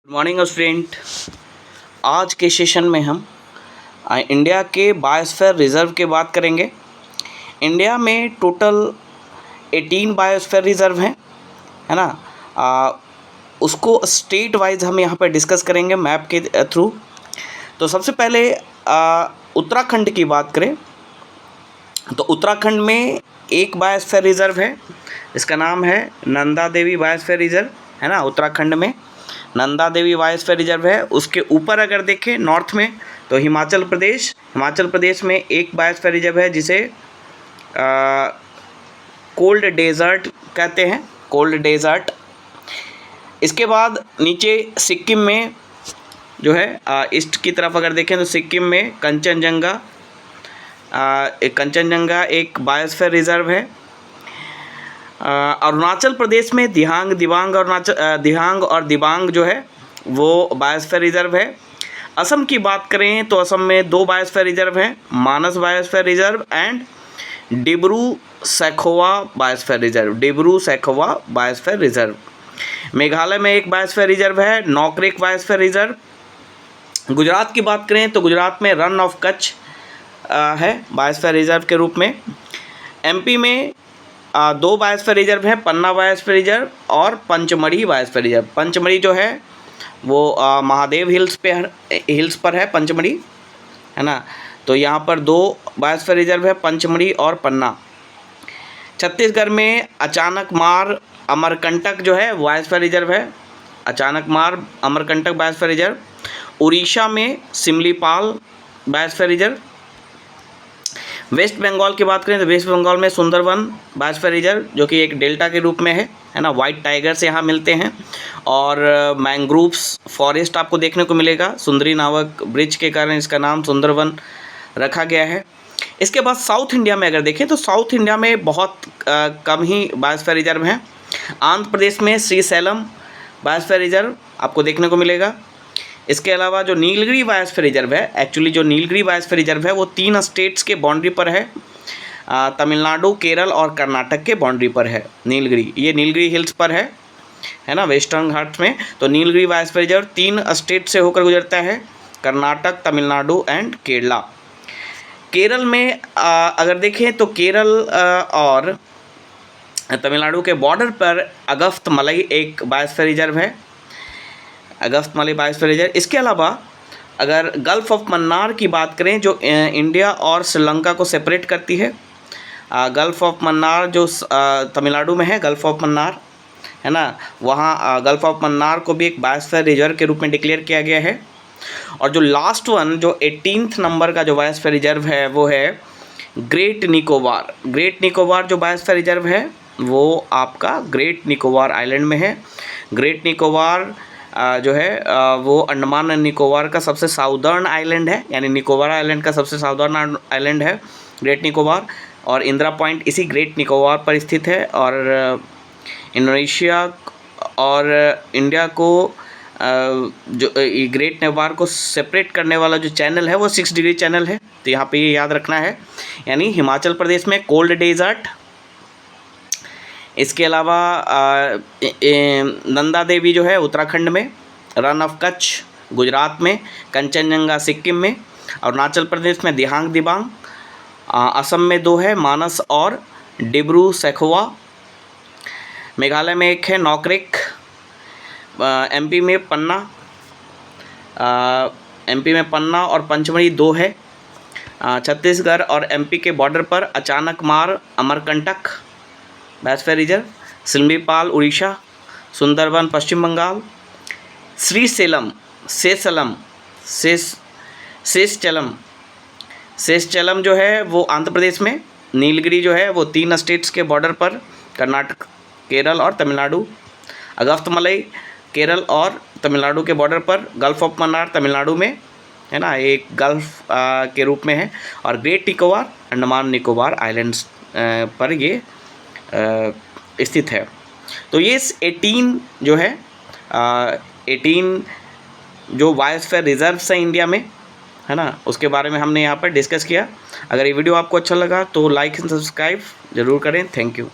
Good morning student. आज के session में हम इंडिया के बायोस्फीयर रिजर्व की बात करेंगे। इंडिया में टोटल 18 बायोस्फीयर रिजर्व हैं, है ना। उसको स्टेट वाइज हम यहाँ पर डिस्कस करेंगे मैप के थ्रू। तो सबसे पहले उत्तराखंड की बात करें तो उत्तराखंड में एक बायोस्फीयर रिजर्व है, इसका नाम है नंदा देवी बायोस्फीयर रिजर्व, है ना। उत्तराखंड में नंदा देवी बायोस्फीयर रिजर्व है। उसके ऊपर अगर देखें नॉर्थ में तो हिमाचल प्रदेश में एक बायोस्फीयर रिजर्व है जिसे कोल्ड डेजर्ट कहते हैं, कोल्ड डेजर्ट। इसके बाद नीचे सिक्किम में जो है ईस्ट की तरफ अगर देखें तो सिक्किम में कंचनजंगा एक बायोस्फीयर रिजर्व है। अरुणाचल प्रदेश में दिहांग और दिबांग जो है वो बायोस्फीयर रिजर्व है। असम की बात करें तो असम में दो बायोस्फीयर रिजर्व हैं, Manas biosphere reserve and Dibru Saikhowa biosphere reserve. Meghalaya में एक बायोस्फीयर रिजर्व है, नॉकरेक बायोस्फीयर रिजर्व। गुजरात की बात करें तो गुजरात में रन ऑफ कच्छ है बायोस्फीयर रिजर्व के रूप में। एमपी में दो बायोस्फीयर रिजर्व हैं, पन्ना बायोस्फीयर रिजर्व और पंचमढ़ी बायोस्फीयर रिजर्व। पंचमढ़ी जो है वो महादेव हिल्स पर है पंचमढ़ी, है ना। तो यहाँ पर दो बायोस्फीयर रिजर्व है, पंचमढ़ी और पन्ना। छत्तीसगढ़ में अचानकमार अमरकंटक जो है बायोस्फीयर रिजर्व है, अचानकमार अमरकंटक बायोस्फीयर रिजर्व। उड़ीसा में सिमलीपाल बायोस्फीयर रिजर्व। वेस्ट बंगाल की बात करें तो वेस्ट बंगाल में सुंदरवन बायोस्फीयर रिजर्व जो कि एक डेल्टा के रूप में है ना। वाइट टाइगर्स यहाँ मिलते हैं और मैंग्रोव्स फॉरेस्ट आपको देखने को मिलेगा। सुंदरी नामक ब्रिज के कारण इसका नाम सुंदरवन रखा गया है। इसके बाद साउथ इंडिया में अगर देखें तो साउथ इंडिया में बहुत कम ही बायोस्फीयर रिजर्व हैं। आंध्र प्रदेश में श्रीशैलम बायोस्फीयर रिजर्व आपको देखने को मिलेगा। इसके अलावा जो नीलगिरी बायोस्फीयर रिजर्व है, एक्चुअली जो नीलगिरी बायोस्फीयर रिजर्व है वो 3 स्टेट्स के बाउंड्री पर है, तमिलनाडु, केरल और कर्नाटक के बाउंड्री पर है नीलगिरी। ये नीलगिरी हिल्स पर है ना, वेस्टर्न घाट्स में। तो नीलगिरी बायोस्फीयर रिजर्व 3 स्टेट से होकर गुजरता है, कर्नाटक, तमिलनाडु एंड केरला। केरल में अगर देखें तो केरल और तमिलनाडु के बॉर्डर पर अगस्त्यमलई एक बायोस्फीयर रिजर्व है, अगस्त्यमलई बायोस्फीयर रिजर्व। इसके अलावा अगर गल्फ ऑफ मन्नार की बात करें जो इंडिया और श्रीलंका को सेपरेट करती है, गल्फ ऑफ मन्नार जो तमिलनाडु में है, गल्फ ऑफ मन्नार, है ना। वहाँ गल्फ ऑफ मन्नार को भी एक बायोस्फीयर रिजर्व के रूप में डिक्लेयर किया गया है। और जो लास्ट वन जो 18th नंबर का जो बायोस्फीयर रिजर्व है वो है ग्रेट निकोबार जो बायोस्फीयर रिजर्व है वो आपका ग्रेट निकोबार आइलैंड में है। ग्रेट निकोबार जो है वो अंडमान एंड निकोबार का सबसे साउदर्न आइलैंड है, यानी निकोबार आइलैंड का सबसे साउदर्न आइलैंड है ग्रेट निकोबार। और इंदिरा पॉइंट इसी ग्रेट निकोबार पर स्थित है। और इंडोनेशिया और इंडिया को जो ग्रेट निकोबार को सेपरेट करने वाला जो चैनल है वो 6 डिग्री चैनल है। तो यहाँ पे ये याद रखना है, यानी हिमाचल प्रदेश में कोल्ड डेजर्ट, इसके अलावा नंदा देवी जो है उत्तराखंड में, रन ऑफ कच्छ गुजरात में, कंचनजंगा सिक्किम में, अरुणाचल प्रदेश में दिहांग दिबांग, असम में 2 है, मानस और डिब्रू सैखोवा। मेघालय में एक है नॉकरेक। एमपी में पन्ना और पंचमढ़ी 2 है। छत्तीसगढ़ और एमपी के बॉर्डर पर अचानकमार अमरकंटक बायोस्फीयर रिजर्व, सिमलीपाल उड़ीसा, सुंदरवन पश्चिम बंगाल, शेषचलम जो है वो आंध्र प्रदेश में, नीलगिरी जो है वो 3 स्टेट्स के बॉर्डर पर, कर्नाटक, केरल और तमिलनाडु, अगस्त्यमलई केरल और तमिलनाडु के बॉर्डर पर, गल्फ ऑफ मन्नार तमिलनाडु में, है ना, एक गल्फ के रूप में है। और ग्रेट निकोबार अंडमान निकोबार आइलैंड्स पर ये स्थित है। तो ये 18 जो है 18 जो बायोस्फीयर रिजर्व्स हैं इंडिया में, है ना, उसके बारे में हमने यहाँ पर डिस्कस किया। अगर ये वीडियो आपको अच्छा लगा तो लाइक एंड सब्सक्राइब ज़रूर करें। Thank you.